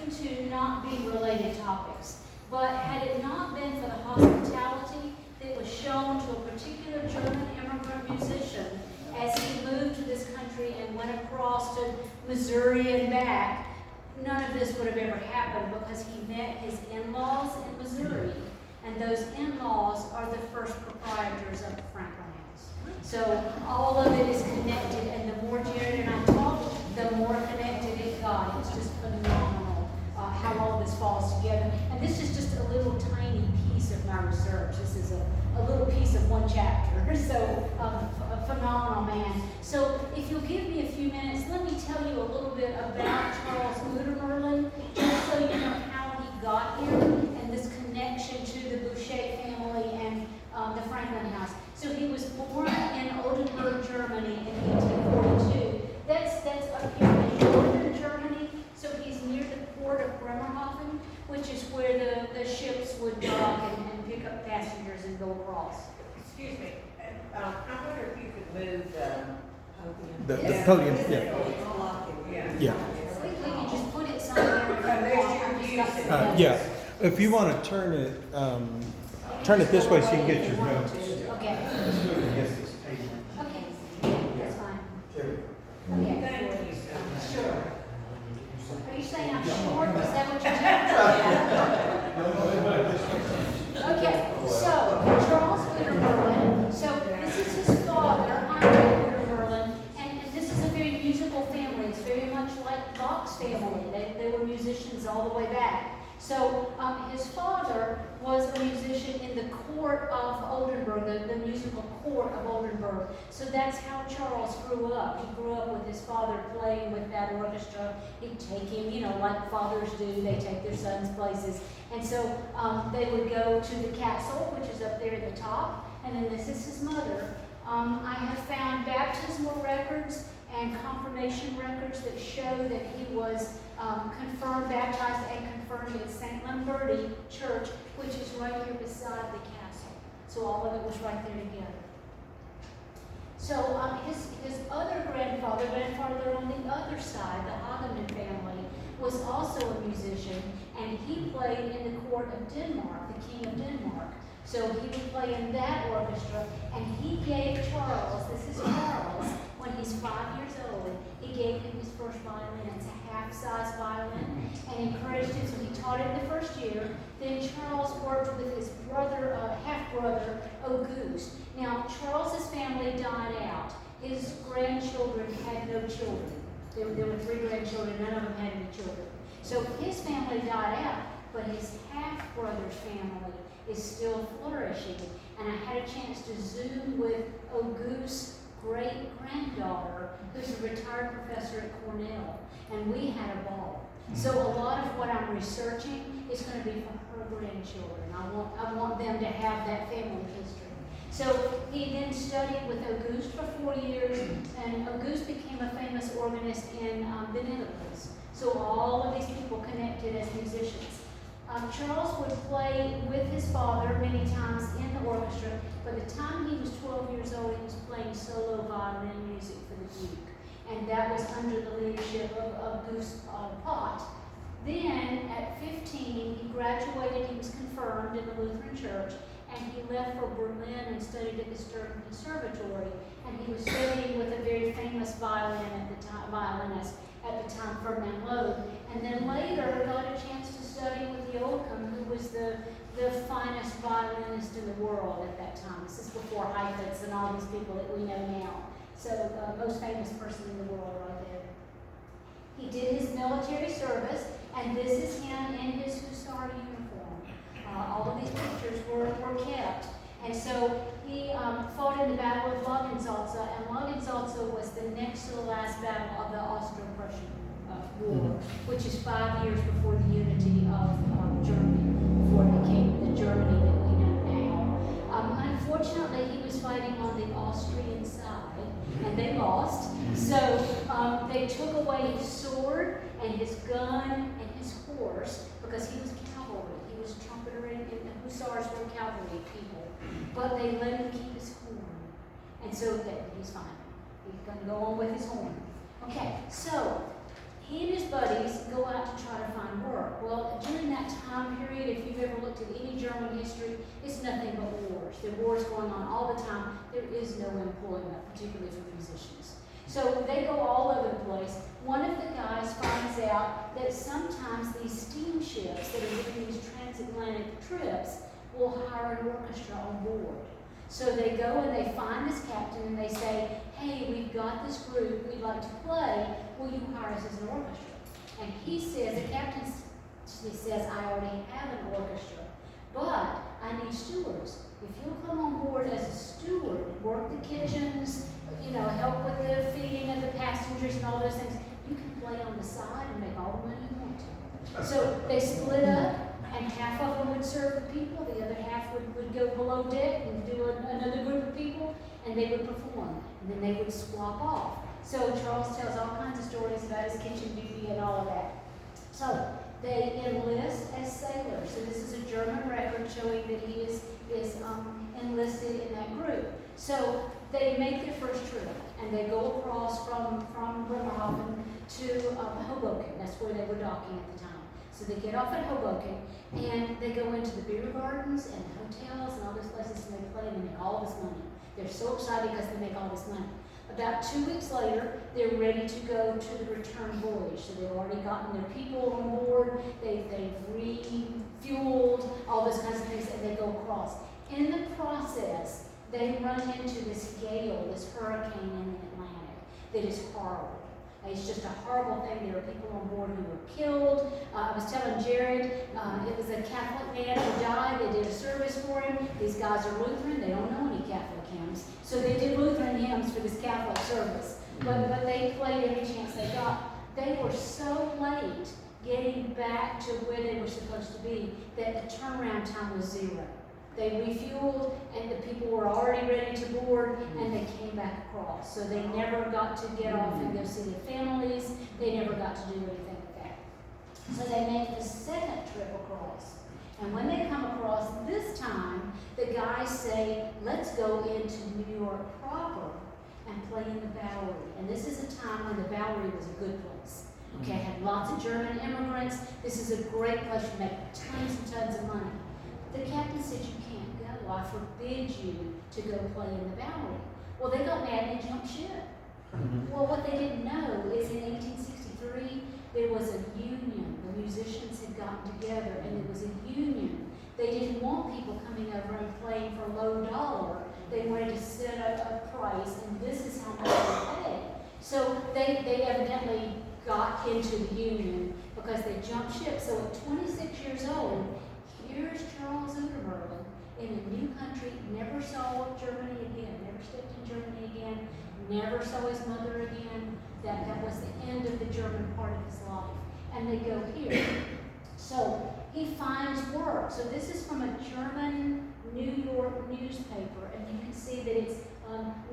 to not be related topics. But had it not been for the hospitality that was shown to a particular German immigrant musician as he moved to this country and went across to Missouri and back, none of this would have ever happened because he met his in-laws in Missouri. And those in-laws are the first proprietors of the Franklin House. So all of it is connected, and the more Jared and I talked, the more connected it got. It's just phenomenal how all this falls together. And this is just a little tiny piece of my research. This is a little piece of one chapter. So a phenomenal man. So if you'll give me a few minutes, let me tell you a little bit about Charles Ouachita, just so you know how he got here and this connection to the Boucher family and the Franklin House. So he was born in Oldenburg, Germany in 1842. That's up here in northern Germany. So he's near the port of Bremerhaven, which is where the ships would dock and pick up passengers and go across. Excuse me. I wonder if you could move The podium, yeah. Yeah. We can just put it somewhere. Yeah. If you want to turn it this way so you can get your notes. Okay. Okay. That's fine. Okay. Thank you. Sure. Are you saying I'm short? Is that what you're saying? Okay. So, Charles Ouachita. So, this is his father, Ouachita, and this is a very musical family. It's very much like Bach's family. They were musicians all the way back. So his father was a musician in the court of Oldenburg, the musical court of Oldenburg. So that's how Charles grew up. He grew up with his father playing with that orchestra. He'd take him, like fathers do, they take their sons places. And so they would go to the castle, which is up there at the top, and then this is his mother. I have found baptismal records and confirmation records that show that he was confirmed, baptized, and confirmed at St. Lambuth Church, which is right here beside the castle. So all of it was right there together. So his other grandfather on the other side, the Hageman family, was also a musician, and he played in the court of Denmark, the King of Denmark. So he would play in that orchestra, and he gave Charles, this is Charles, when he's 5 years old, he gave him his first violin. It's a half-size violin, and encouraged him, so he taught him the first year. Then Charles worked with his brother, half-brother, Auguste. Now, Charles's family died out. His grandchildren had no children. There were 3 grandchildren, none of them had any children. So his family died out, but his half-brother's family is still flourishing. And I had a chance to Zoom with Auguste's great-granddaughter, who's a retired professor at Cornell, and we had a ball. So a lot of what I'm researching is going to be for her grandchildren. I want them to have that family history. So he then studied with Auguste for 4 years, and Auguste became a famous organist in the Netherlands. So all of these people connected as musicians. Charles would play with his father many times in the orchestra. By the time he was 12 years old, he was playing solo violin music for the Duke. And that was under the leadership of Auguste Pott. Then, at 15, he graduated, he was confirmed in the Lutheran Church, and he left for Berlin and studied at the Stern Conservatory. And he was studying with a very famous violinist at the time, Ferdinand Loeb. And then later got a chance to study with Joachim, who was the finest violinist in the world at that time. This is before Heifetz and all these people that we know now. So most famous person in the world right there. He did his military service, and this is him in his Hussar uniform. All of these pictures were kept. And so he fought in the Battle of Langensalza, and Langensalza was the next to the last battle of the Austro-Prussian War, which is 5 years before the unity of Germany, before it became the Germany that we know now. Unfortunately, he was fighting on the Austrian side, and they lost. So they took away his sword and his gun and his horse, because he was cavalry. He was trumpeter, and the hussars were cavalry people. But they let him keep his horn. And so he's fine. He's going to go on with his horn. Okay, so he and his buddies go out to try to find work. There are wars going on all the time. There is no employment, particularly for musicians. So they go all over the place. One of the guys finds out that sometimes these steamships that are doing these transatlantic trips will hire an orchestra on board. So they go and they find this captain and they say, hey, we've got this group, we'd like to play, will you hire us as an orchestra? And he says, the captain says, I already have an orchestra, but I need stewards. If you'll come on board as a steward, work the kitchens, help with the feeding of the passengers and all those things, you can play on the side and make all the money you want to. So they split up, and half of them would serve the people, the other half would go below deck and do another group of people, and they would perform, and then they would swap off. So Charles tells all kinds of stories about his kitchen duty and all of that. So they enlist as sailors. So this is a German record showing that he is enlisted in that group. So they make their first trip, and they go across from Bremerhaven to Hoboken. That's where they were docking at the time. So they get off at Hoboken, and they go into the beer gardens and hotels and all those places, and they play and they make all this money. They're so excited because they make all this money. About 2 weeks later, they're ready to go to the return voyage. So they've already gotten their people on board, they've refueled, all those kinds of things, and they go across. In the process, they run into this gale, this hurricane in the Atlantic that is horrible. It's just a horrible thing. There are people on board who were killed. I was telling Jared, it was a Catholic man who died. They did a service for him. These guys are Lutheran. They don't know any Catholic hymns. So they did Lutheran hymns for this Catholic service. But they played every chance they got. They were so late getting back to where they were supposed to be that the turnaround time was 0. They refueled, and the people were already ready to board, and they came back across. So they never got to get off and go see their families. They never got to do anything with that. So they make the second trip across. And when they come across this time, the guys say, let's go into New York proper and play in the Bowery. And this is a time when the Bowery was a good place. Okay, had lots of German immigrants. This is a great place to make tons and tons of money. The captain said, you can't go. I forbid you to go play in the Bowery. Well, they got mad and they jumped ship. Well, what they didn't know is in 1863, there was a union. The musicians had gotten together, and there was a union. They didn't want people coming over and playing for low dollar. They wanted to set a price, and this is how much they paid. So they evidently got into the union because they jumped ship. So at 26 years old, here's Charles Oudermerlin in a new country, never saw Germany again, never stepped in Germany again, never saw his mother again. That was the end of the German part of his life. And they go here. So he finds work. So this is from a German New York newspaper, and you can see that it's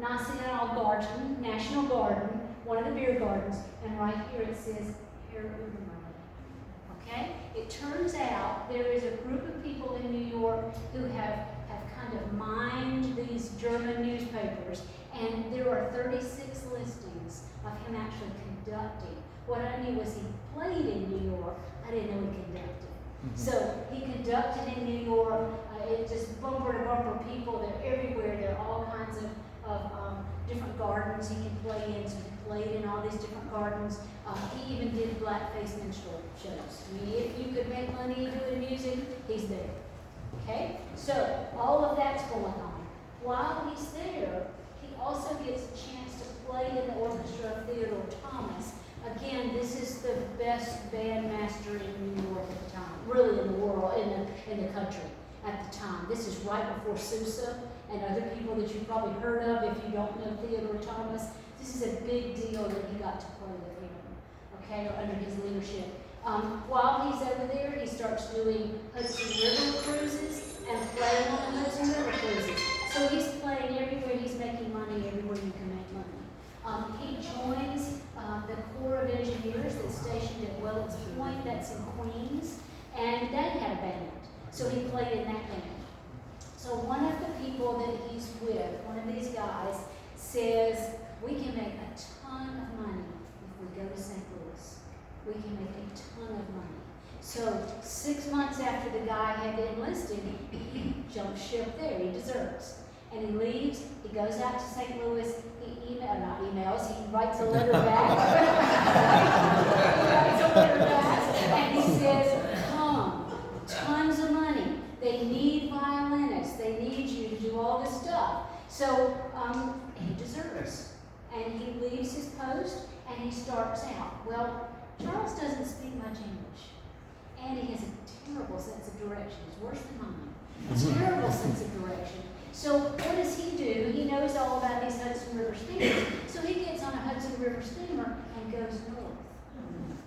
National Garden, one of the beer gardens, and right here it says Herr Oudermerlin. Okay? It turns out there is a group of people in New York who have kind of mined these German newspapers, and there are 36 listings of him actually conducting. What I knew was he played in New York. I didn't know he conducted. So he conducted in New York. It just bumper to bumper people. They're everywhere. There are all kinds of different gardens he can play in. So he played in all these different gardens. He even did blackface minstrel shows. I mean, if you could make money doing music, he's there. Okay? So all of that's going on. While he's there, he also gets a chance to play in the orchestra of Theodore Thomas. Again, this is the best bandmaster in New York at the time, really in the world, in the country at the time. This is right before Sousa and other people that you've probably heard of if you don't know Theodore Thomas. This is a big deal that he got to play with him, okay, under his leadership. While he's over there, he starts doing Hudson River cruises and playing on the Hudson River cruises. So he's playing everywhere, he's making money everywhere you can make money. He joins the Corps of Engineers that's stationed at Wellings Point, that's in Queens, and they had a band. So he played in that band. So one of the people that he's with, one of these guys, says, we can make a ton of money if we go to St. Louis. We can make a ton of money. So 6 months after the guy had enlisted, he jumped ship there. He deserts. And he leaves, he goes out to St. Louis, he writes a letter back. He writes a letter back, and he says, come, tons of money. They need violinists. They need you to do all this stuff. So he deserts. And he leaves his post, and he starts out. Well, Charles doesn't speak much English. And he has a terrible sense of direction. It's worse than mine. A terrible sense of direction. So what does he do? He knows all about these Hudson River steamers. So he gets on a Hudson River steamer and goes north.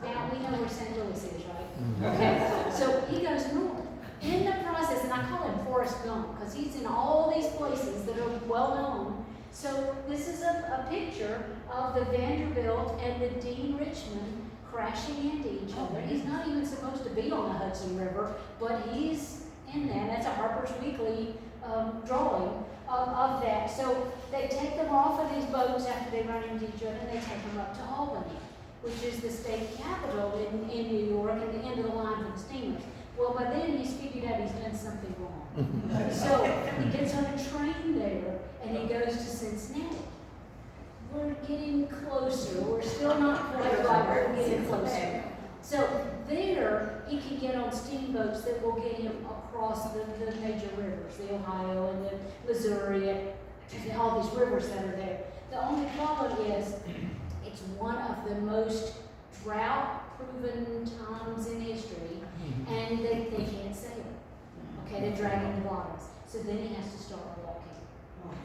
Now, we know where St. Louis is, right? Okay, so he goes north. In the process, and I call him Forrest Gump, because he's in all these places that are well known. So this is a picture of the Vanderbilt and the Dean Richmond crashing into each other. He's not even supposed to be on the Hudson River, but he's in there. That's a Harper's Weekly drawing of that. So they take them off of these boats after they run into each other, and they take them up to Albany, which is the state capital in New York, and the end of the line for the steamers. Well, by then he's figured out he's done something wrong. So he gets on a train there, and he goes to Cincinnati. We're getting closer. We're still not quite right, but we're getting closer. So there, he can get on steamboats that will get him across the major rivers, the Ohio and the Missouri, and all these rivers that are there. The only problem is it's one of the most drought-proven times in history, and they can't sail. Okay, they're dragging the bottoms. So then he has to start walking.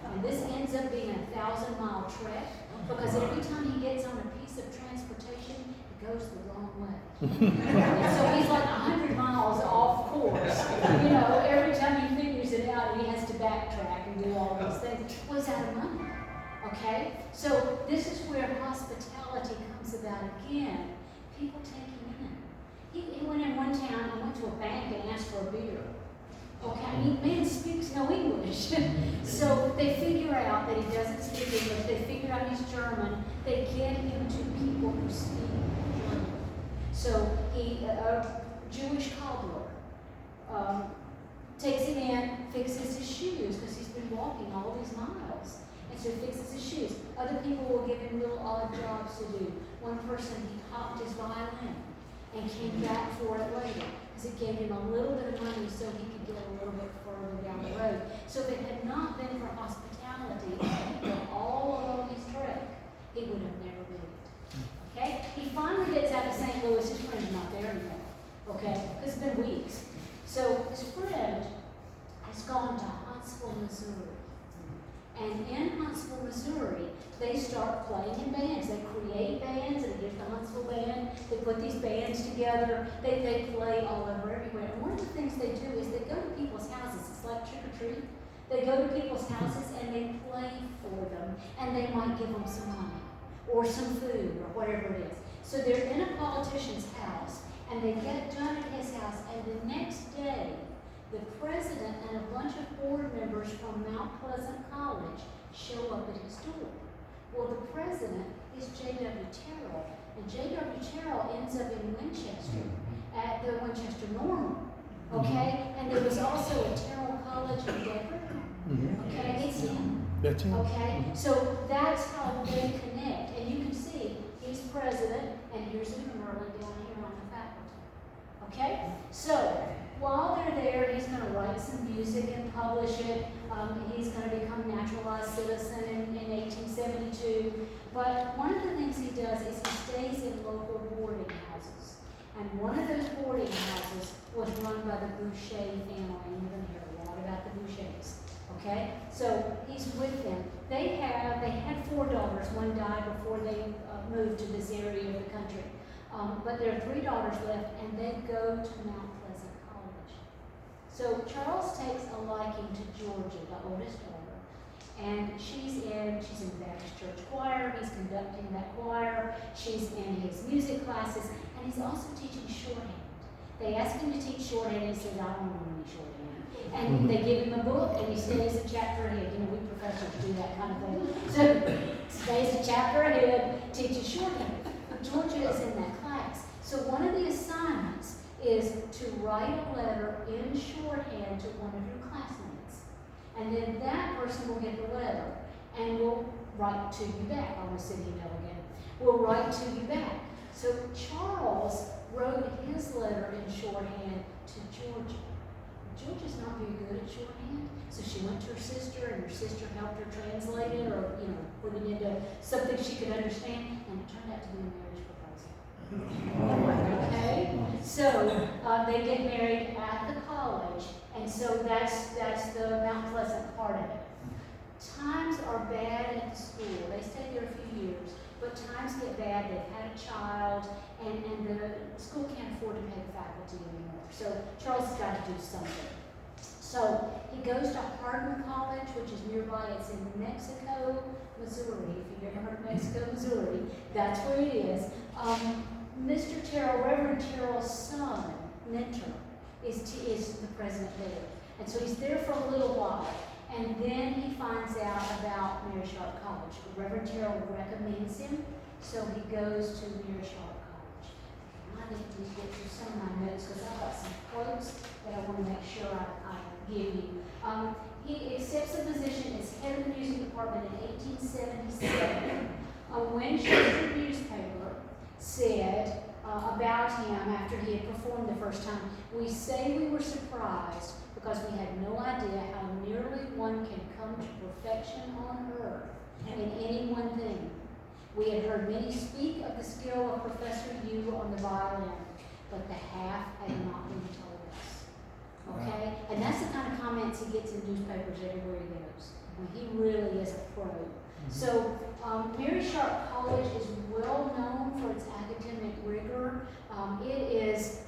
And this ends up being a 1,000-mile trek, because every time he gets on a piece of transportation, it goes the wrong way. So he's like 100 miles off course. You know, every time he figures it out, he has to backtrack and do all these things. Well, he's out of money. Okay? So this is where hospitality comes about again. People take him in. He went in one town, he went to a bank and asked for a beer. Okay, I mean, man speaks no English. So they figure out that he doesn't speak English. They figure out he's German. They get him to people who speak German. So a Jewish cobbler takes him in, fixes his shoes, because he's been walking all these miles. And so he fixes his shoes. Other people will give him little odd jobs to do. One person, he hopped his violin and came back for it later, because it gave him a little bit of money so he could get a little bit further down the road. So if it had not been for hospitality all along his trek, he would have never made it. Okay? He finally gets out of St. Louis. His friend's not there anymore. Okay? It's been weeks. So his friend has gone to Huntsville, Missouri. And in Huntsville, Missouri, they start playing in bands. They create bands, and here's the Huntsville band. They put these bands together. They play all over everywhere. And one of the things they do is they go to people's houses. It's like trick or treat. They go to people's houses and they play for them, and they might give them some money or some food or whatever it is. So they're in a politician's house, and they get done at his house, and the next day, the president and a bunch of board members from Mount Pleasant College show up at his door. Well, the president is J.W. Terrell, and J.W. Terrell ends up in Winchester at the Winchester Normal. Okay? And there was also a Terrell College in Decker. Okay? It's him. That's him. Okay? So that's how they connect. And you can see he's president, and here's Merlin down here on the faculty. Okay? So while they're there, he's going to write some music and publish it. He's going to become a naturalized citizen in 1872. But one of the things he does is he stays in local boarding houses. And one of those boarding houses was run by the Boucher family. And you're going to hear a lot about the Bouchers. Okay? So he's with them. They had 4 daughters. One died before they moved to this area of the country. But there are 3 daughters left, and they go to Mount Pleasant College. So Charles takes a liking to Georgia, the oldest daughter, and she's in the Baptist Church choir. He's conducting that choir. She's in his music classes, and he's also teaching shorthand. They ask him to teach shorthand, and he says, I don't know any shorthand. And they give him a book, and he stays a chapter ahead. You know, we professors do that kind of thing. So stays a chapter ahead, teaches shorthand. But Georgia is in that class. So one of the assignments is write a letter in shorthand to one of your classmates. And then that person will get the letter and will write to you back. I almost said email again. Will write to you back. So Charles wrote his letter in shorthand to Georgia. Georgia's not very good at shorthand, so she went to her sister, and her sister helped her translate it, or put it into something she could understand, and it turned out to be a marriage proposal. Okay, so they get married at the college, and so that's the Mount Pleasant part of it. Times are bad at the school. They stay there a few years, but times get bad. They've had a child, and the school can't afford to pay the faculty anymore. So Charles has got to do something. So he goes to Hardin College, which is nearby. It's in Mexico, Missouri. If you've ever heard of Mexico, Missouri, that's where it is. Mr. Terrell, Reverend Terrell's son, mentor, is the president there. And so he's there for a little while. And then he finds out about Mary Sharp College. Reverend Terrell recommends him, so he goes to Mary Sharp College. And I need to get through some of my notes because I've got some quotes that I want to make sure I give you. He accepts a position as head of the music department in 1877. A Winchester newspaper said about him after he had performed the first time, "We say we were surprised because we had no idea how nearly one can come to perfection on earth in any one thing. We had heard many speak of the skill of Professor Yu on the violin, but the half had not been told us." Okay? And that's the kind of comments he gets in newspapers everywhere he goes. And he really is a pro. So Mary Sharp College is well known for its academic rigor. It is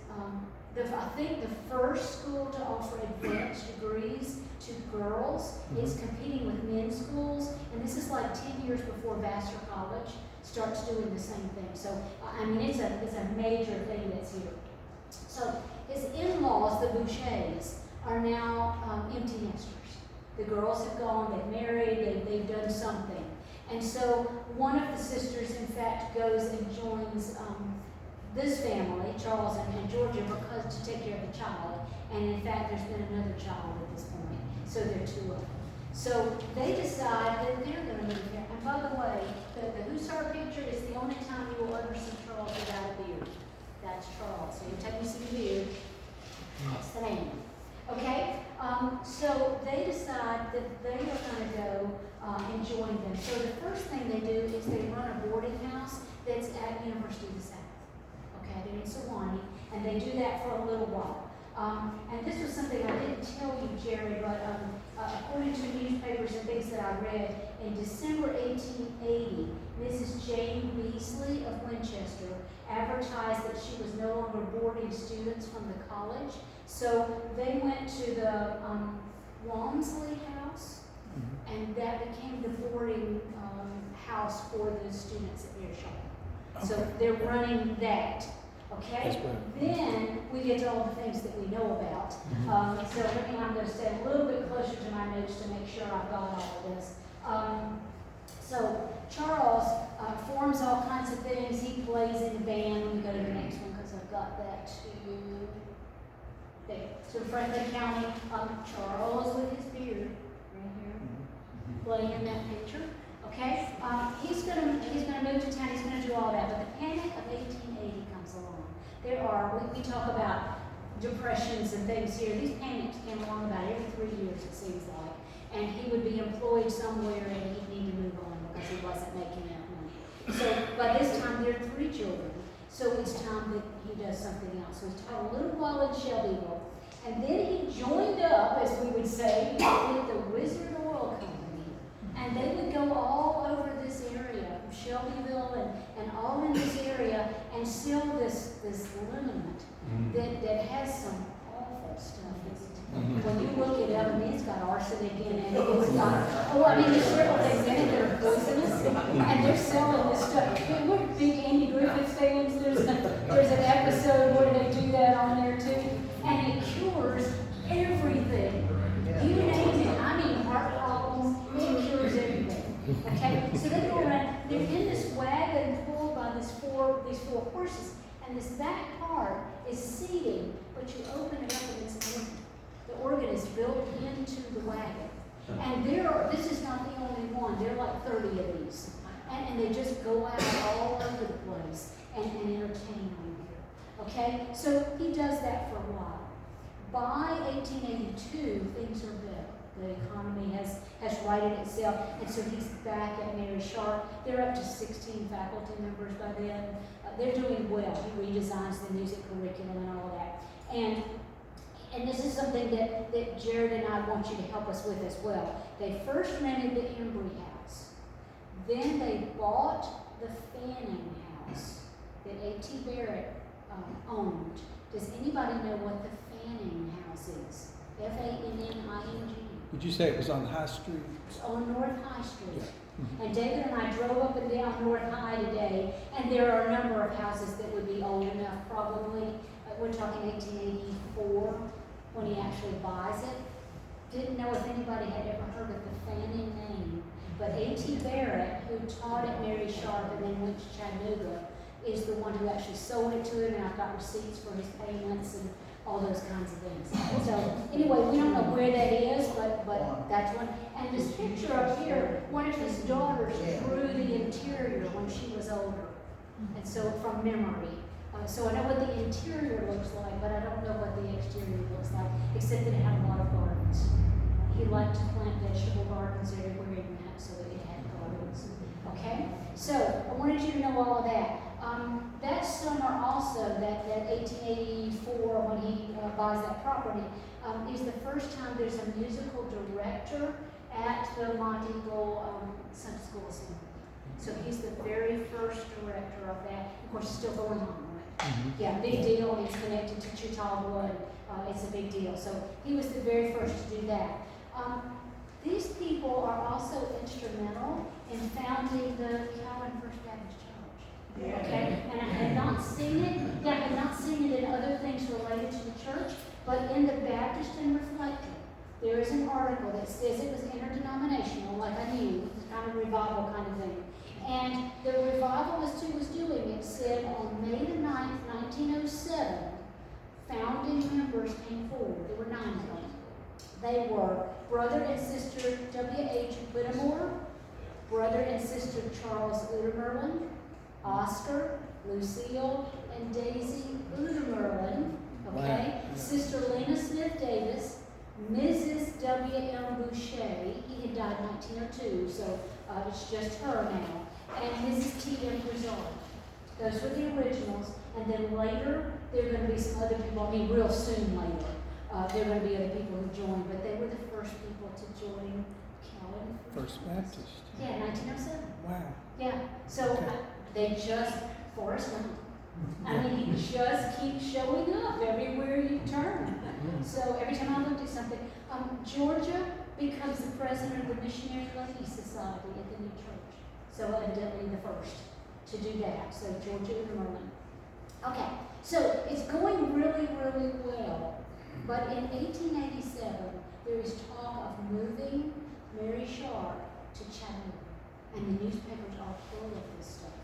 I think the first school to offer advanced degrees to girls. It's competing with men's schools, and this is like 10 years before Vassar College starts doing the same thing. So, I mean, it's a major thing that's here. So, his in-laws, the Bouchers, are now empty nesters. The girls have gone, they've married, they've done something. And so, one of the sisters, in fact, goes and joins this family, Charles and Georgia, because to take care of the child. And in fact, there's been another child at this point. So there are two of them. So they decide that they're going to move here. And by the way, the Hussar picture is the only time you will ever see Charles without a beard. That's Charles. So anytime you see the beard, that's the name. Okay? So they decide that they are going to go and join them. So the first thing they do is they run a boarding house that's at University of the South. They're in Sewanee, and they do that for a little while. And this was something I didn't tell you, Jerry, but according to newspapers and things that I read, in December 1880, Mrs. Jane Beasley of Winchester advertised that she was no longer boarding students from the college. So they went to the Walmsley House, and that became the boarding house for the students at Mary Sharp. Okay. So they're running that. Okay? That's great. Then we get to all the things that we know about. So I'm going to stay a little bit closer to my notes to make sure I've got all of this. So Charles forms all kinds of things. He plays in the band. Let me go to the next one because I've got that too. There. So Franklin County, Charles with his beard right here, playing in that picture. Okay, he's gonna move to town. He's gonna do all that. But the Panic of 1880 comes along. There are we talk about depressions and things here. These panics came along about every 3 years, it seems like. And he would be employed somewhere, and he'd need to move on because he wasn't making enough money. So by this time, there are 3 children. So it's time that he does something else. So he's taught a little while in Shelbyville, and then he joined up, as we would say, with the Wizard Oil Company. And they would go all over this area, Shelbyville and all in this area, and sell this liniment that has some awful stuff in it. When you look it up, I mean, it's got arsenic in it, it's got, there's several things in it that are poisonous, and they're selling this stuff. We're big Andy Griffith fans. There's an episode where they do that on there too, and it cures everything. You name it. I mean, heart problems, it cures everything. Okay? So they go around, they're in this wagon pulled by these four horses, and this back part is seating, but you open built into the wagon. And this is not the only one, there are like 30 of these. And they just go out all over the place and entertain on here. Okay, so he does that for a while. By 1882, things are better. The economy has righted itself, and so he's back at Mary Sharp. They're up to 16 faculty members by then. They're doing well. He redesigns the music curriculum and all of that. And this is something that Jared and I want you to help us with as well. They first rented the Embry house. Then they bought the Fanning house that A.T. Barrett owned. Does anybody know what the Fanning house is? Fanning. Did you say it was on High Street? It's on North High Street. Yeah. Mm-hmm. And David and I drove up and down North High today, and there are a number of houses that would be old enough, probably. We're talking 1884 when he actually buys it. Didn't know if anybody had ever heard of the Fanning name, but A.T. Barrett, who taught at Mary Sharp and then went to Chattanooga, is the one who actually sold it to him, and I've got receipts for his payments and all those kinds of things. So anyway, we don't know where that is, but that's one. And this picture up here, one of his daughters drew the interior when she was older, and so from memory. So I know what the interior looks like, but I don't know what the exterior looks like, except that it had a lot of gardens. He liked to plant vegetable gardens everywhere he went, so that it had gardens. Okay? So I wanted you to know all of that. That summer also, that 1884, when he buys that property, is the first time there's a musical director at the Monte Eagle Sunday School Assembly. So he's the very first director of that. Of course, it's still going on, right? Mm-hmm. Yeah, big deal. It's connected to Chautauqua, and it's a big deal. So he was the very first to do that. These people are also instrumental in founding the Cowan First Baptist Church. Yeah. Okay, and I had not seen it. Yeah, I had not seen it in other things related to the church, but in the Baptist and Reflector, there is an article that says it was interdenominational, like I knew, kind of revival kind of thing. And the revivalist who was doing it said on May the 9th, 1907, founding members came forward. There were 9 of them. They were brother and sister W.H. Whittemore, brother and sister Charles Udermerlin, Oscar, Lucille, and Daisy Udermerlin, okay? Wow. Sister Lena Smith Davis, Mrs. W.M. Boucher, he had died in 1902, so it's just her now, and Mrs. T.M. Brizard. Those were the originals, and then later, there are going to be some other people, I mean real soon later, there are going to be other people who joined, but they were the first people to join Cowan First Baptist. Yeah, 1907. Wow. Yeah, so Okay. they just, Forrest Gump. I mean, he just keeps showing up everywhere you turn. So every time I looked at something, Georgia becomes the president of the Missionary Ladies Society at the new church. So evidently the first to do that. So Georgia and Merlin. Okay, so it's going really, really well. But in 1887, there is talk of moving Mary Sharp to Chattanooga, and the newspapers are full of this stuff.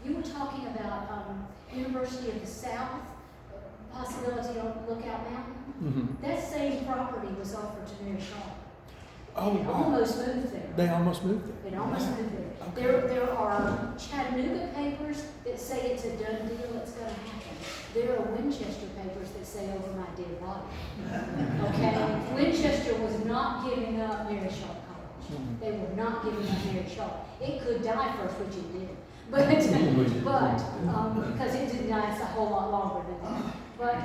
You were talking about University of the South, possibility on Lookout Mountain. Mm-hmm. That same property was offered to Mary Sharp. Oh, It wow. almost moved there. They almost moved there. It almost Wow. moved there. Okay. There are Chattanooga papers that say it's a done deal, it's going to happen. There are Winchester papers that say over my dead body. Okay? Winchester was not giving up Mary Sharp College. Mhm. They were not giving up Mary Sharp. It could die first, which it did. But because it didn't die, it's a whole lot longer than that. But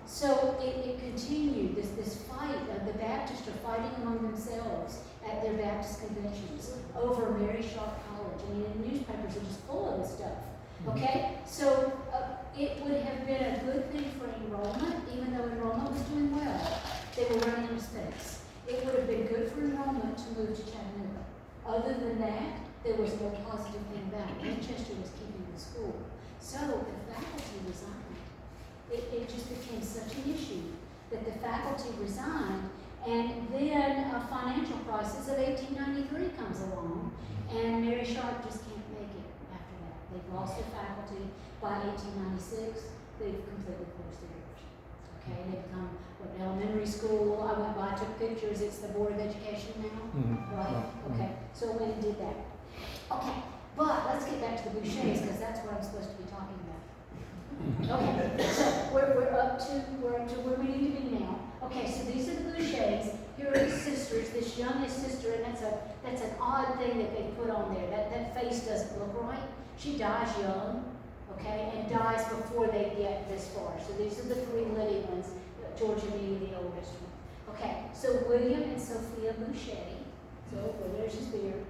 so it continued, this fight. The Baptists are fighting among themselves at their Baptist conventions over Mary Sharp College. I mean, the newspapers are just full of this stuff. Okay? So it would have been a good thing for enrollment, even though enrollment was doing well. They were running into space. It would have been good for enrollment to move to Chattanooga. Other than that, there was no positive thing about it. Winchester was keeping the school. So the faculty resigned. It just became such an issue that the faculty resigned, and then a financial crisis of 1893 comes along, and Mary Sharp just can't make it after that. They've lost their faculty. By 1896, they've completely closed their doors. Okay, they become what elementary school. I went by, took pictures. It's the Board of Education now, right? Okay, so I went and did that. Okay, but let's get back to the Bouchers because that's what I'm supposed to be talking about. Okay, so we're up to where we need to be now. Okay, so these are the Bouchers. Here are his sisters, this youngest sister, and that's an odd thing that they put on there. That face doesn't look right. She dies young, okay, and dies before they get this far. So these are the three living ones, Georgia being the oldest one. Okay, so William and Sophia Boucher. So well, there's his beard.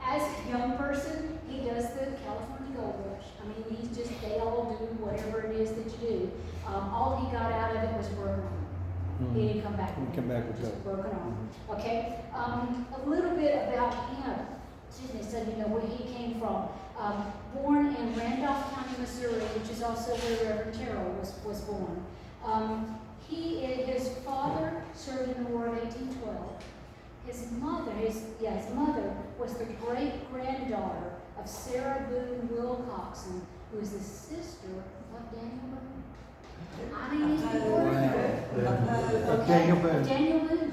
As a young person, he does the California Gold Rush. I mean, they all do whatever it is that you do. All he got out of it was broken arm. He didn't come back with just broken arm. Okay, a little bit about him. Excuse me, so you know where he came from. Born in Randolph County, Missouri, which is also where Reverend Terrell was born. His father served in the War of 1812. His mother was the great-granddaughter of Sarah Boone Wilcoxon, who is the sister of Daniel Boone. I mean, Daniel Boone. Daniel Boone?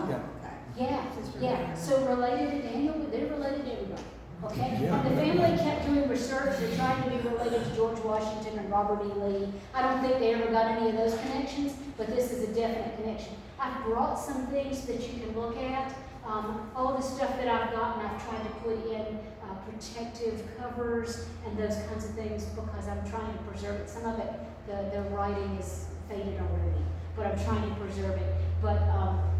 Yeah. Yeah. So related to Daniel Boone, they're related to everybody. Okay? Yeah. The family kept doing research. They tried to be related to George Washington and Robert E. Lee. I don't think they ever got any of those connections, but this is a definite connection. I've brought some things that you can look at. All the stuff that I've gotten, I've tried to put in protective covers and those kinds of things because I'm trying to preserve it. Some of it, the writing is faded already, but I'm trying to preserve it. But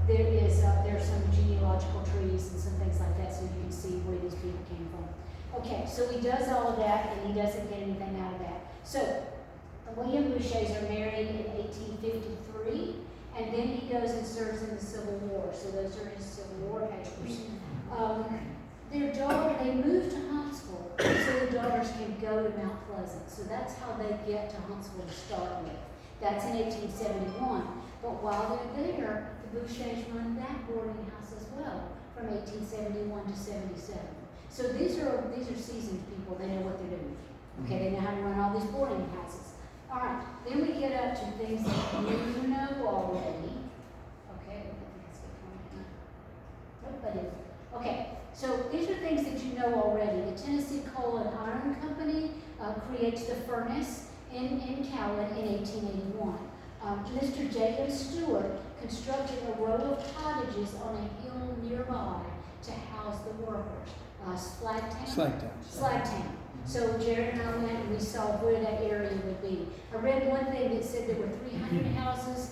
there's some genealogical trees and some things like that so you can see where these people came from. Okay, so he does all of that and he doesn't get anything out of that. So William Bouchers are married in 1853. And then he goes and serves in the Civil War. So those are his Civil War papers. Their daughter, they moved to Huntsville so the daughters can go to Mount Pleasant. So that's how they get to Huntsville to start with. That's in 1871. But while they're there, the Bouchers run that boarding house as well from 1871 to 77. So these are seasoned people. They know what they're doing. Okay, they know how to run all these boarding houses. All right, then we get up to things that you know already. Okay, I think it's good. Nope, I didn't. Okay, so these are things that you know already. The Tennessee Coal and Iron Company creates the furnace in Cowan in 1881. Mr. Jacob Stewart constructed a row of cottages on a hill nearby to house the workers. Slagtown. So Jared and I went and we saw where that area would be. I read one thing that said there were 300 houses.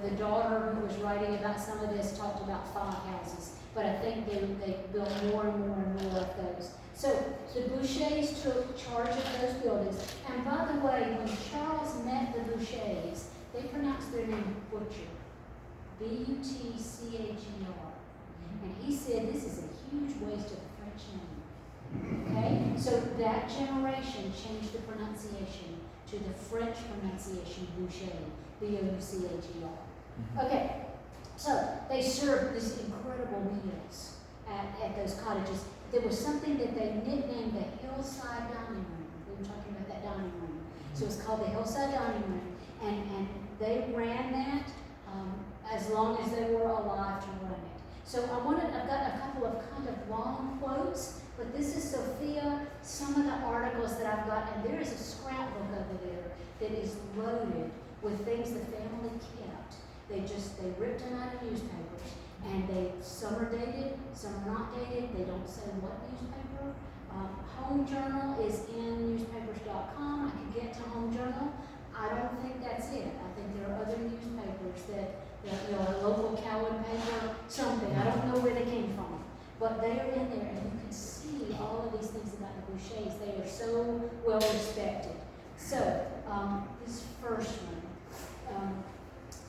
The daughter who was writing about some of this talked about 5 houses. But I think they built more and more and more of those. So the Bouchers took charge of those buildings. And by the way, when Charles met the Bouchers, they pronounced their name Butcher. B-U-T-C-H-E-R. And he said this is a huge waste of the French name. Okay, so that generation changed the pronunciation to the French pronunciation Boucher, B-O-U-C-H-E-R. Okay, so they served these incredible meals at those cottages. There was something that they nicknamed the Hillside Dining Room. We were talking about that dining room. So it's called the Hillside Dining Room, and they ran that as long as they were alive to run it. So I've got a couple of kind of long quotes. But this is Sophia, some of the articles that I've got, and there is a scrapbook over there that is loaded with things the family kept. They ripped them out of newspapers, and some are dated, some are not dated. They don't say what newspaper. Home Journal is in newspapers.com. I could get to Home Journal. I don't think that's it. I think there are other newspapers that a local Cowan paper, something. I don't know where they came from. But they are in there, and you can see all of these things about the Bouchers. They are so well respected. So, this first one,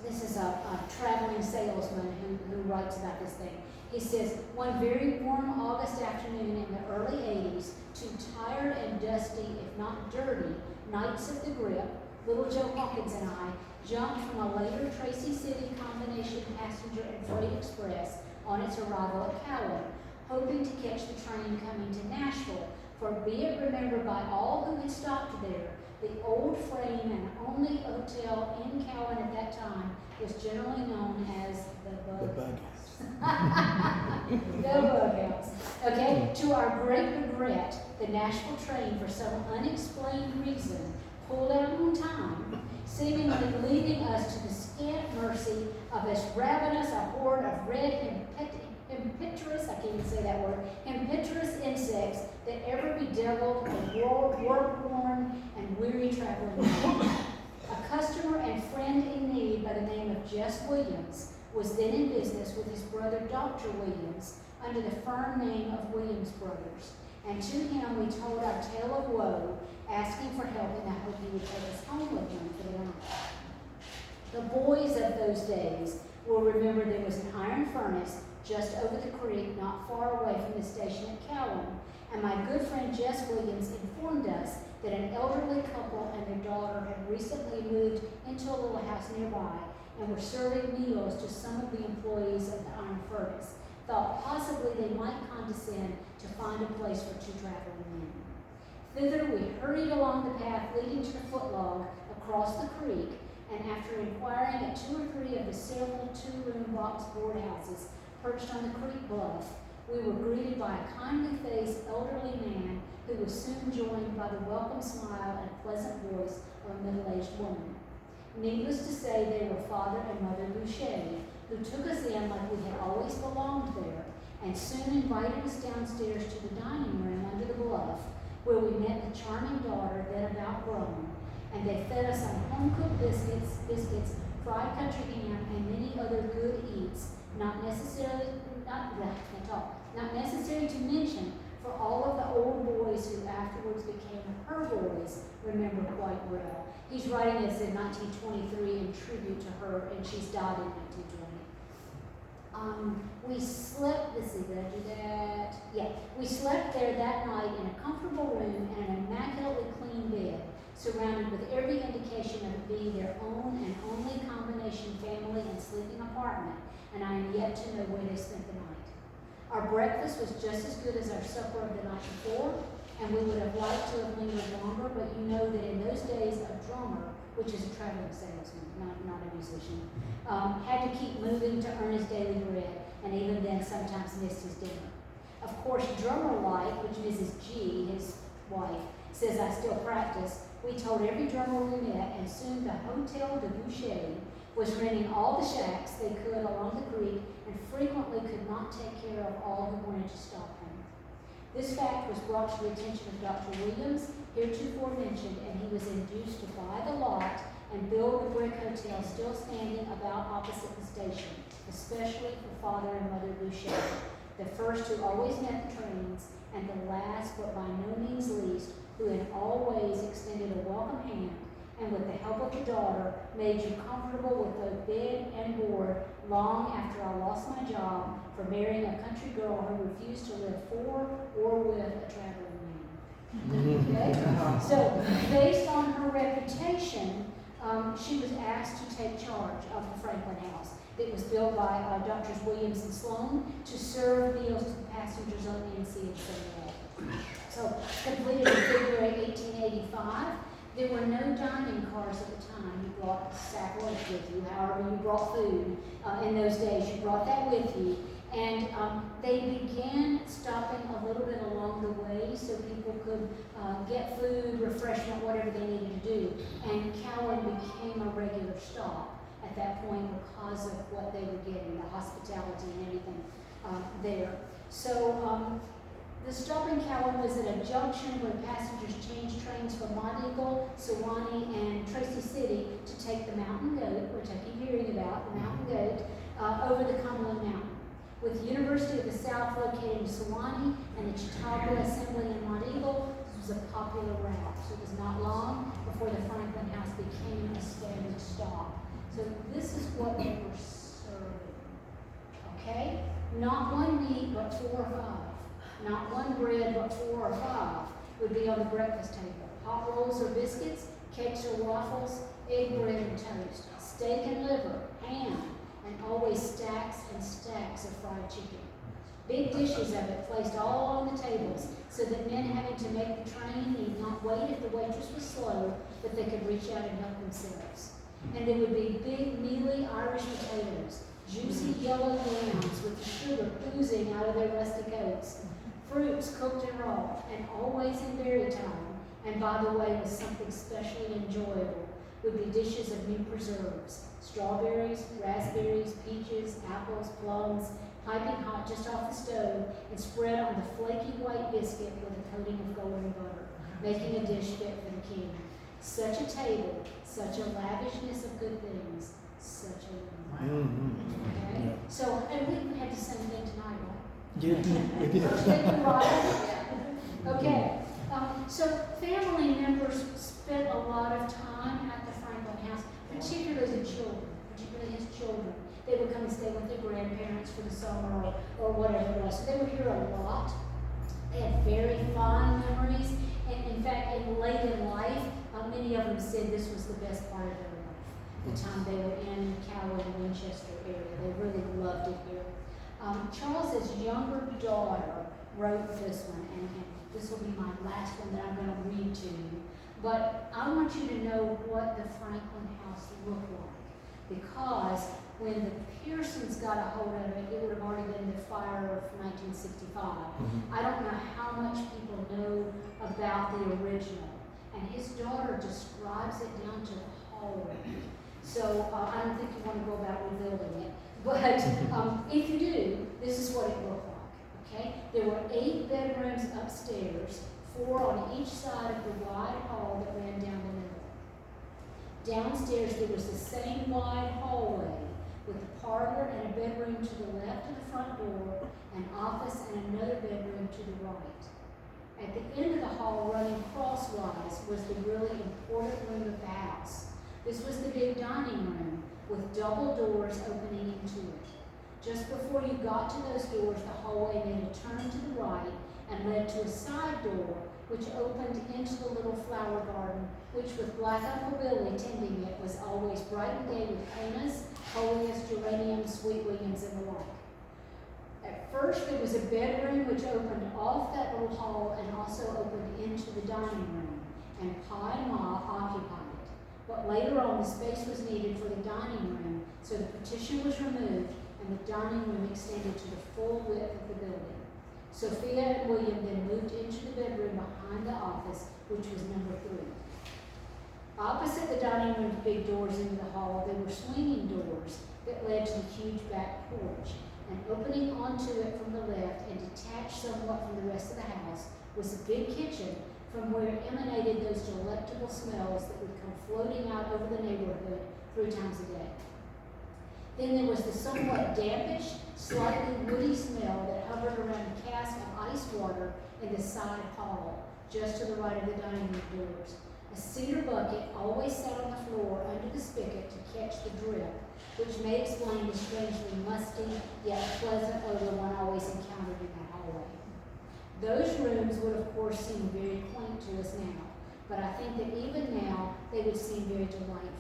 this is a traveling salesman who writes about this thing. He says, one very warm August afternoon in the early 80s, 2 tired and dusty, if not dirty, Knights of the Grip, little Joe Hawkins and I, jumped from a later Tracy City combination passenger and freight express on its arrival at Cowan, hoping to catch the train coming to Nashville. For be it remembered by all who had stopped there, the old frame and only hotel in Cowan at that time was generally known as the The Bug bug. the Bug House. Okay, to our great regret, the Nashville train, for some unexplained reason, pulled out on time, seemingly leaving us to the scant mercy of as ravenous a horde of red impetuous, I can't even say that word, impetuous insects that ever bedeviled a war-worn and weary traveling man. A customer and friend in need by the name of Jess Williams was then in business with his brother Dr. Williams under the firm name of Williams Brothers. And to him we told our tale of woe, asking for help in the hope he would take us home with him for the night. The boys of those days will remember there was an iron furnace just over the creek, not far away from the station at Cowan, and my good friend Jess Williams informed us that an elderly couple and their daughter had recently moved into a little house nearby and were serving meals to some of the employees of the iron furnace, thought possibly they might condescend to find a place for two traveling men. Thither we hurried along the path leading to the footlog across the creek, and after inquiring at 2 or 3 of the several 2-room box board houses perched on the creek bluff, we were greeted by a kindly-faced elderly man who was soon joined by the welcome smile and pleasant voice of a middle-aged woman. Needless to say, they were Father and Mother Boucher, who took us in like we had always belonged there, and soon invited us downstairs to the dining room under the bluff, where we met the charming daughter, then about grown, and they fed us on home-cooked biscuits, fried country ham, and many other good eats, not necessary to mention for all of the old boys who afterwards became her boys remember quite well. He's writing this in 1923 in tribute to her, and she's died in 1920. We slept, let's see, did I do that? Yeah, we slept there that night in a comfortable room and an immaculately clean bed, surrounded with every indication of it being their own and only combination family and sleeping apartment, and I am yet to know where they spent the night. Our breakfast was just as good as our supper of the night before, and we would have liked to have lingered longer, but you know that in those days a drummer, which is a traveling salesman, not a musician, had to keep moving to earn his daily bread, and even then sometimes missed his dinner. Of course, drummer life, which Mrs. G, his wife, says I still practice, we told every drummer we met, and soon the Hotel de Boucher was renting all the shacks they could along the creek and frequently could not take care of all who wanted to stop him. This fact was brought to the attention of Dr. Williams, heretofore mentioned, and he was induced to buy the lot and build a brick hotel still standing about opposite the station, especially for Father and Mother Boucher, the first who always met the trains, and the last, but by no means least, who in all ways extended a welcome hand, and with the help of the daughter, made you comfortable with both bed and board long after I lost my job for marrying a country girl who refused to live for or with a traveling man. Okay? So, based on her reputation, she was asked to take charge of the Franklin House. It was built by Drs. Williams and Sloan to serve meals to the passengers on NC and Samuel. So, completed in February 1885. There were no dining cars at the time. You brought a sack lunch with you, however you brought food in those days. You brought that with you. And they began stopping a little bit along the way so people could get food, refreshment, whatever they needed to do. And Cowan became a regular stop at that point because of what they were getting, the hospitality and everything there. So the stop in Cowan was at a junction where passengers changed trains from Monteagle, Sewanee, and Tracy City to take the Mountain Goat, which I keep hearing about, the Mountain Goat, over the Cumberland Mountain. With the University of the South located in Sewanee and the Chautauqua Assembly in Monteagle, this was a popular route. So it was not long before the Franklin House became a standard stop. So this is what they were serving. Okay? Not one meat, but 4 or 5. Not one bread, but 4 or 5 would be on the breakfast table. Hot rolls or biscuits, cakes or waffles, egg, bread, and toast, steak and liver, ham, and always stacks and stacks of fried chicken. Big dishes of it placed all along the tables so that men having to make the train need not wait if the waitress was slow, but they could reach out and help themselves. And there would be big, mealy Irish Jello yams with the sugar oozing out of their rusty coats, fruits cooked and raw, and always in berry time, and by the way, was something specially enjoyable, would be dishes of new preserves, strawberries, raspberries, peaches, apples, plums, piping hot just off the stove, and spread on the flaky white biscuit with a coating of golden butter, making a dish fit for the king. Such a table, such a lavishness of good things, such a Okay? Yeah. So, and we had the same thing tonight, right? Yeah, we did. Okay, so family members spent a lot of time at the Franklin house, particularly the children, particularly his children. They would come and stay with their grandparents for the summer or whatever else. So they were here a lot. They had very fond memories. And in fact, late in life, many of them said this was the best part of their life. The time they were in Cowan and Winchester area. They really loved it here. Charles's younger daughter wrote this one, and this will be my last one that I'm going to read to you. But I want you to know what the Franklin house looked like, because when the Pearsons got a hold of it, it would have already been the fire of 1965. I don't know how much people know about the original, and his daughter describes it down to the hallway. So I don't think you want to go about rebuilding it. But if you do, this is what it looked like, okay? There were 8 bedrooms upstairs, 4 on each side of the wide hall that ran down the middle. Downstairs, there was the same wide hallway with a parlor and a bedroom to the left of the front door, an office and another bedroom to the right. At the end of the hall, running crosswise, was the really important room of the house. This was the big dining room with double doors opening into it. Just before you got to those doors, the hallway made a turn to the right and led to a side door which opened into the little flower garden, which with Black Uncle Billy tending it was always bright and gay with clemas, coleus, geraniums, sweet williams, and the like. At first, there was a bedroom which opened off that little hall and also opened into the dining room, and Pa and Ma occupied it. But later on, the space was needed for the dining room, so the partition was removed and the dining room extended to the full width of the building. Sophia and William then moved into the bedroom behind the office, which was number 3. Opposite the dining room's big doors into the hall, there were swinging doors that led to the huge back porch. And opening onto it from the left and detached somewhat from the rest of the house was a big kitchen from where emanated those delectable smells that would come floating out over the neighborhood 3 times a day. Then there was the somewhat dampish, slightly woody smell that hovered around a cask of ice water in the side hall, just to the right of the dining room doors. A cedar bucket always sat on the floor under the spigot to catch the drip, which may explain the strangely musty yet pleasant odor one always encountered in that hallway. Those rooms would of course seem very quaint to us now, but I think that even now they would seem very delightful.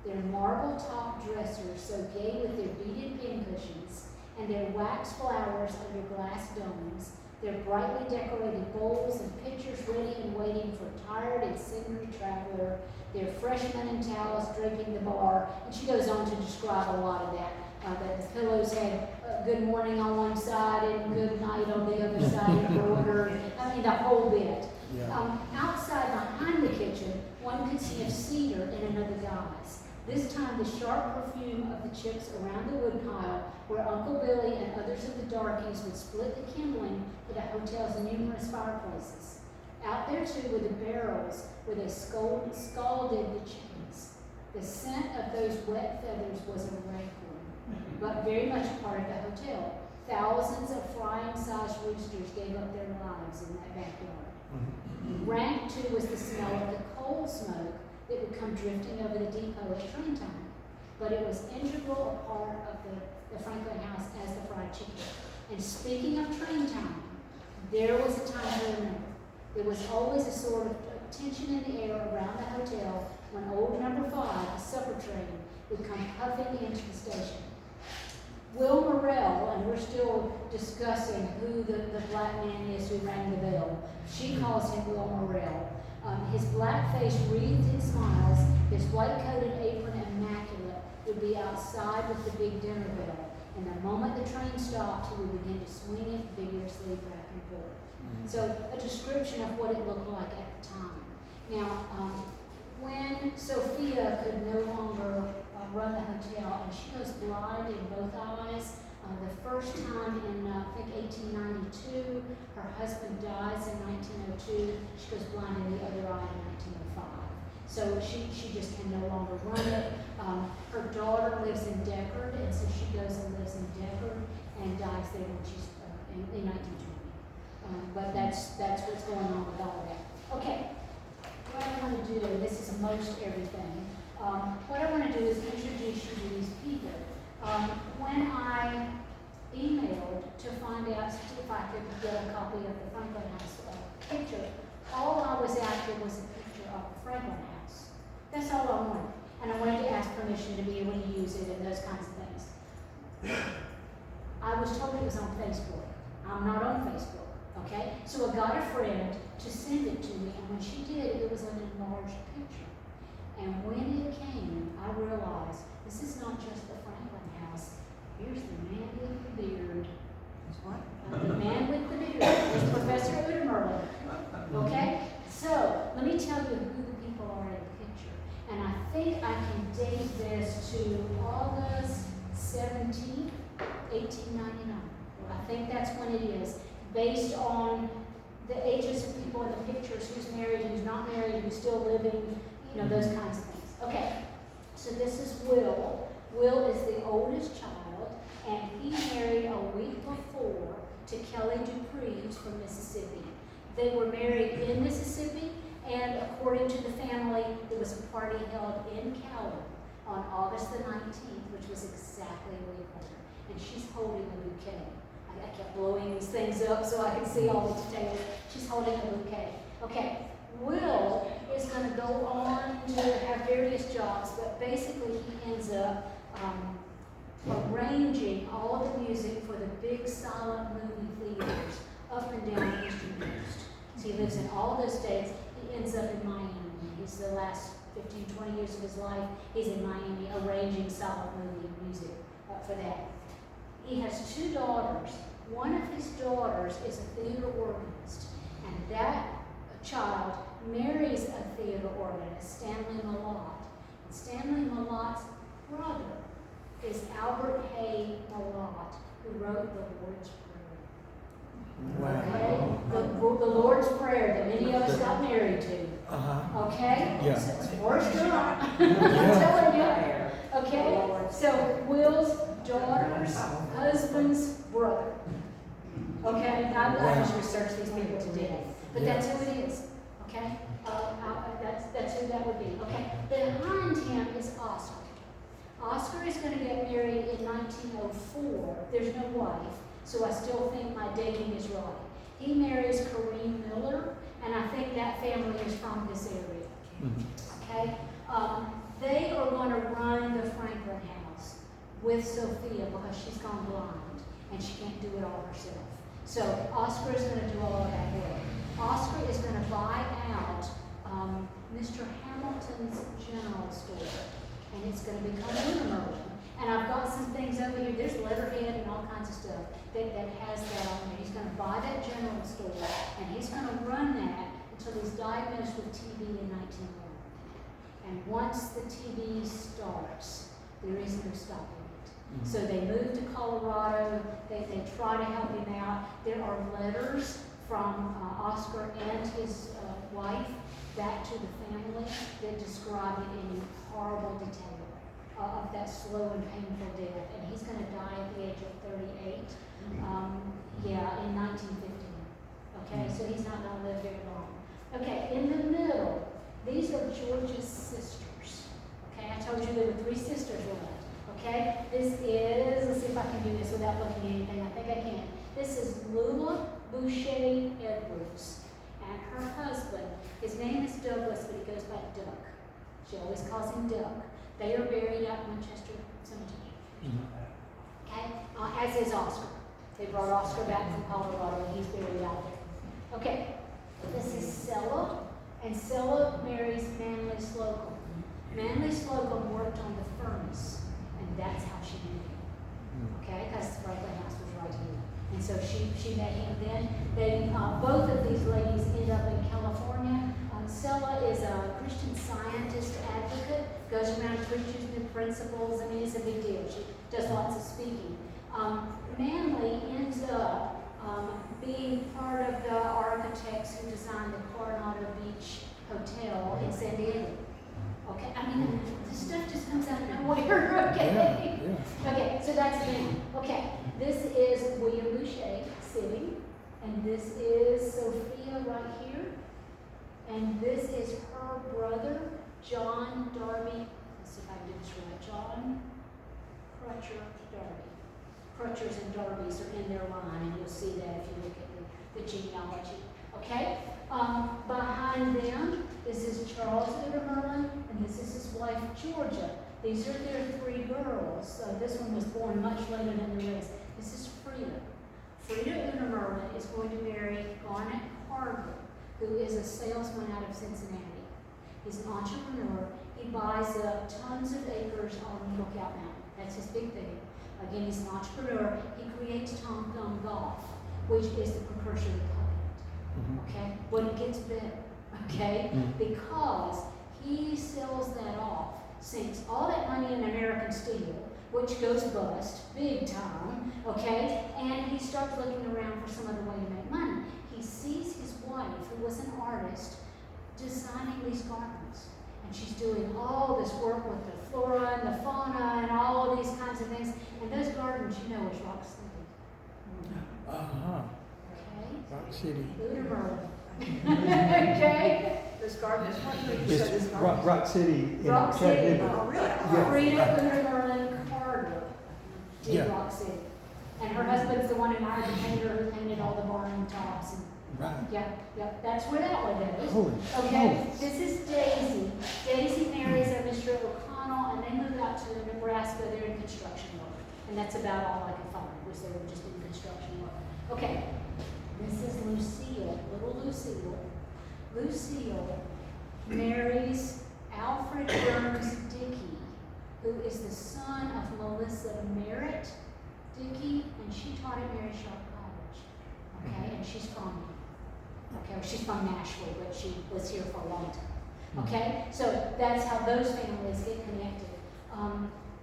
Their marble-top dressers so gay with their beaded pincushions, and their wax flowers under glass domes, their brightly decorated bowls and pitchers ready and waiting for tired and sinewy traveler, their freshmen and towels draping the bar, and she goes on to describe a lot of that. That the pillows had good morning on one side and good night on the other side embroidered. I mean, the whole bit. Yeah. Outside behind the kitchen, one could see a cedar in another guise. This time, the sharp perfume of the chips around the woodpile, where Uncle Billy and others of the darkies would split the kindling for the hotel's numerous fireplaces. Out there, too, were the barrels where they scalded the chickens. The scent of those wet feathers was a rancor, but very much a part of the hotel. Thousands of frying-sized roosters gave up their lives in that backyard. Rank, too, was the smell of the coal smoke that would come drifting over the depot at train time. But it was integral a part of the Franklin house as the fried chicken. And speaking of train time, there was a time to remember. There was always a sort of tension in the air around the hotel when old number 5, the supper train, would come puffing into the station. Will Morrell, and we're still discussing who the black man is who rang the bell. She calls him Will Morrell. His black face wreathed in smiles, his white-coated apron immaculate, would be outside with the big dinner bell. And the moment the train stopped, he would begin to swing it vigorously back and forth. So a description of what it looked like at the time. Now, when Sophia could no longer run the hotel, and she goes blind in both eyes, the first time in, I think, 1892, her husband dies in 1902, she goes blind in the other eye in 1905. So she just can no longer run it. Her daughter lives in Deckard, and so she goes and lives in Deckard and dies there when she's in 1920. But that's what's going on with all that. Okay, what I want to do, this is most everything. What I want to do is introduce you to these people. When I emailed to find out if I could get a copy of the Franklin House picture, all I was after was a picture of the Franklin House. That's all I wanted. And I wanted to ask permission to be able to use it and those kinds of things. I was told it was on Facebook. I'm not on Facebook, okay? So I got a friend to send it to me, and when she did, it was an enlarged picture. And when it came, I realized this is not just the Franklin House. Here's the man with the beard. What? The man with the beard is Professor Udermerlin. Okay? So, let me tell you who the people are in the picture. And I think I can date this to August 17th, 1899. I think that's when it is, based on the ages of people in the pictures, who's married, who's not married, who's still living, you know, those kinds of things. Okay, so this is Will. Will is the oldest child, and he married a week before to Kelly Dupree, who's from Mississippi. They were married in Mississippi, and according to the family, there was a party held in Cowan on August the 19th, which was exactly a week later. And she's holding a bouquet. I kept blowing these things up so I could see all the details. She's holding a bouquet. Okay, Will is going to go on to have various jobs, but basically he ends up arranging all of the music for the big silent movie theaters up and down the Eastern Coast. So he lives in all those states. He ends up in Miami. He's the last 15, 20 years of his life, he's in Miami arranging silent movie music for that. He has two daughters. One of his daughters is a theater organist, and that child marries a theater organist, Stanley Malott. And Stanley Malott's brother is Albert Hay Malott, who wrote the Lord's Prayer. Wow. Okay? The Lord's Prayer that many of us got married to. Okay? Yeah. So it's worse than I'm telling you. Okay? So Will's daughter's husband's brother. Okay? I just researched these people today. But that's who it is. Okay? That's who that would be. Okay? Behind him is Oscar. Oscar is going to get married in 1904. There's no wife, so I still think my dating is right. He marries Kareem Miller, and I think that family is from this area. Okay? They are going to run the Franklin House with Sophia because she's gone blind, and she can't do it all herself. So Oscar is going to do all of that work. Oscar is going to buy out Mr. Hamilton's general store, and it's going to become Udermerlin. And I've got some things over here. There's letterhead and all kinds of stuff that has that on there. He's going to buy that general store, and he's going to run that until he's diagnosed with TB in 1911. And once the TB starts, there is no stopping it. So they move to Colorado. They try to help him out. There are letters from Oscar and his wife back to the family that describe it in horrible detail of that slow and painful death. And he's going to die at the age of 38, in 1915. Okay, so he's not going to live very long. Okay, in the middle, these are George's sisters. Okay, I told you there were 3 sisters left. Okay, this is, let's see if I can do this without looking at anything. I think I can. This is Lula Boucher Edwards, and her husband, his name is Douglas, but he goes by Duck. She always calls him Duck. They are buried out in Winchester Cemetery. Okay, as is Oscar. They brought Oscar back from Colorado, and he's buried out there. Okay, this is Sella, and Sella marries Manly Slocum. Manly Slocum worked on the furnace, and that's how she knew him. okay, because Franklin House was right here. And so she met him then. Both of these ladies end up in California. Sella is a Christian Scientist advocate, goes around preaching new principles. I mean, it's a big deal. She does lots of speaking. Manley ends up being part of the architects who designed the Coronado Beach Hotel in San Diego. Okay, I mean, this stuff just comes out of nowhere, okay? Yeah. Okay, so that's me. Okay, this is William Boucher sitting, and this is Sophia right here, and this is her brother, John Darby. Let's see if I can do this right. John Crutcher Darby. Crutchers and Darbys are in their line, and you'll see that if you look at the genealogy. Okay? Behind them, this is Charles Uter Merlin, and this is his wife, Georgia. These are their three girls. This one was born much later than the rest. This is Frida. Frida Uter Merlin is going to marry Garnet Carter, who is a salesman out of Cincinnati. He's an entrepreneur. He buys up tons of acres on Lookout Mountain. That's his big thing. Again, he's an entrepreneur. He creates Tom Thumb Golf, which is the precursor to Covenant. Okay? But it gets better. Okay? Because he sells that off, sinks all that money in American Steel, which goes bust big time. Okay? And he starts looking around for some other way to make money. He sees his wife, who was an artist, designing these gardens. And she's doing all this work with the flora and the fauna and all of these kinds of things. And those gardens, you know, is Rock City. Okay? Rock City. Uter Merlin. Okay? Those gardens. It's Rock City in Rock City. Chattanooga. Oh, really? Yeah. Frida Uter Merlin Carter did Yeah. Rock City. And her husband's the one who hired the painter who painted all the barn tops. And Right. yeah, that's where that one is. Holy Okay, smokes. this is Daisy. Daisy marries a Mr. O'Connell, and they move out to Nebraska. They're in construction work. And that's about all I could find, was they were just in construction work. Okay, this is Lucille, little Lucille. Lucille marries Alfred Burns Dickey, who is the son of Melissa Merritt Dickey, and she taught at Mary Sharp College. Okay, and she's from Nashville, but she was here for a long time. Okay, so that's how those families get connected.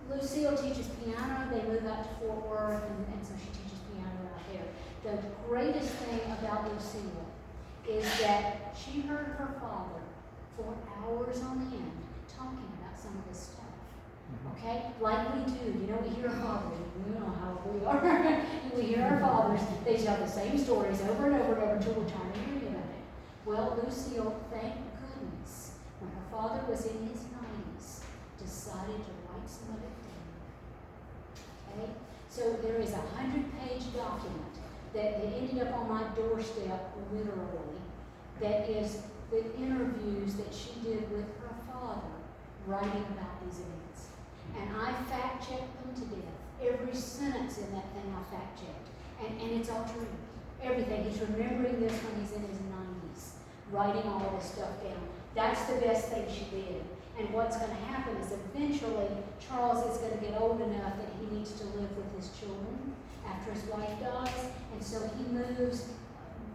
Lucille teaches piano. They move out to Fort Worth, and so she teaches piano out there. The greatest thing about Lucille is that she heard her father for hours on end talking about some of this stuff. Okay? Like we do. You know, we hear our fathers. We know how we are. We hear our fathers. They tell the same stories over and over and over until we're tired of hearing about it. Well, Lucille, thank goodness, when her father was in his 90s, decided to write some of it down. Okay? So there is a 100-page document that ended up on my doorstep, literally, that is the interviews that she did with her father writing about these events. And I fact-checked them to death. Every sentence in that thing I fact-checked. And it's all true. Everything. He's remembering this when he's in his 90s, writing all of this stuff down. That's the best thing she did. And what's going to happen is eventually Charles is going to get old enough that he needs to live with his children after his wife dies. And so he moves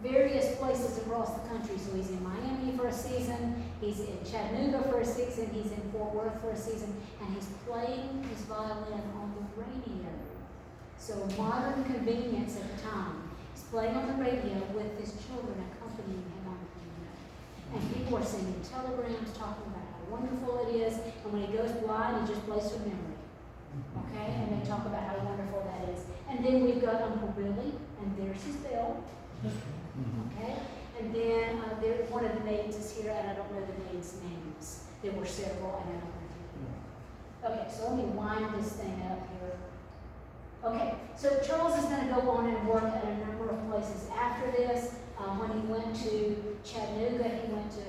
various places across the country. So he's in Miami for a season, he's in Chattanooga for a season, he's in Fort Worth for a season, and he's playing his violin on the radio. So modern convenience at the time. He's playing on the radio with his children accompanying him on the piano. And people are sending telegrams talking about how wonderful it is, and when he goes blind, he just plays from memory. Okay? And they talk about how wonderful that is. And then we've got Uncle Billy, and there's his bell. Okay? And then one of the maids is here, and I don't know the maids' names. There were several, and I don't know. Okay, so let me wind this thing up here. Okay, so Charles is going to go on and work at a number of places after this. When he went to Chattanooga, he went to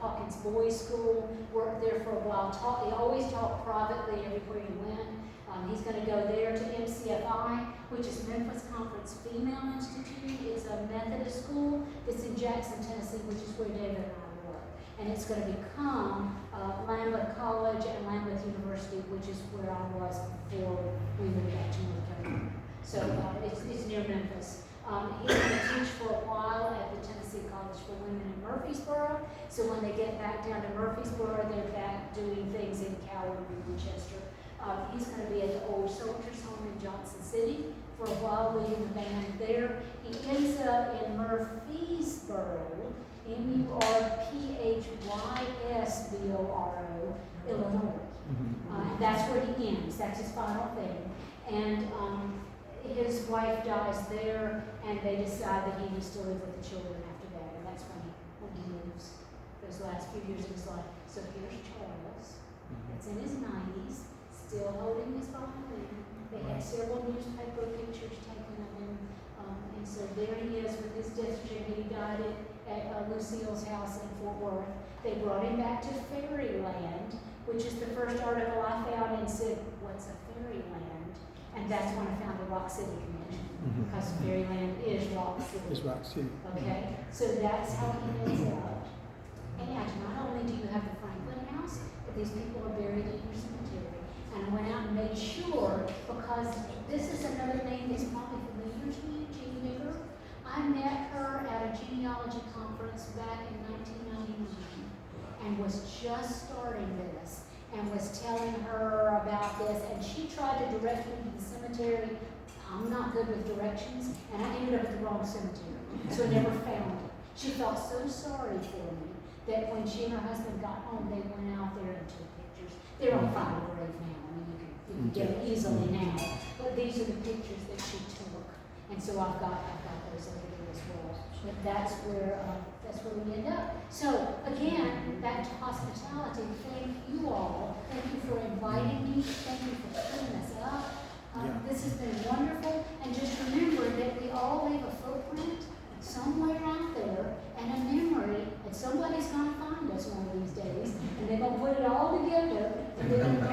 Hawkins Boys School, worked there for a while. He always taught privately everywhere he went. He's going to go there to MCFI, which is Memphis Conference Female Institute. It's a Methodist school that's in Jackson, Tennessee, which is where David and I work. and it's going to become Lambuth College and Lambuth University, which is where I was before we moved back to North Carolina. So it's near Memphis. He's going to teach for a while at the Tennessee College for Women in Murfreesboro. So when they get back down to Murfreesboro, they're back doing things in Cowan and Winchester. He's going to be at the Old Soldiers Home in Johnson City for a while, leading the band there. He ends up in Murfreesboro, Murphysboro, Illinois. And that's where he ends. That's his final thing. And his wife dies there, and they decide that he needs to live with the children after that, and that's when he moves those last few years of his life. So here's Charles. It's in his 90s, still holding his violin. They had several newspaper pictures taken of him, and so there he is with his death certificate. He died at Lucille's house in Fort Worth. They brought him back to Fairyland, which is the first article I found, and said, "What's a fairyland?" And that's when I found the Rock City Connection, because Fairyland is Rock City. It's Rock City. Okay, so that's how he ends up. And not only do you have the Franklin house, but these people are buried in your cemetery. And I went out and made sure, because this is another name that's probably familiar to you, Jean Bigger. I met her at a genealogy conference back in 1999 and was just starting this, and was telling her about this, and she tried to direct me to the cemetery. I'm not good with directions, and I ended up at the wrong cemetery, so I never found it. She felt so sorry for me that when she and her husband got home, they went out there and took pictures. They're on file grave now. I mean, you can get it easily now, but these are the pictures that she took, and so I've got those over there as well. But that's where we end up. So again, back to hospitality. Thank you all. Thank you for inviting me. Thank you for putting us up. This has been wonderful. And just remember that we all leave a footprint somewhere out there and a memory, and somebody's going to find us one of these days, and they're going to put it all together, and they're going to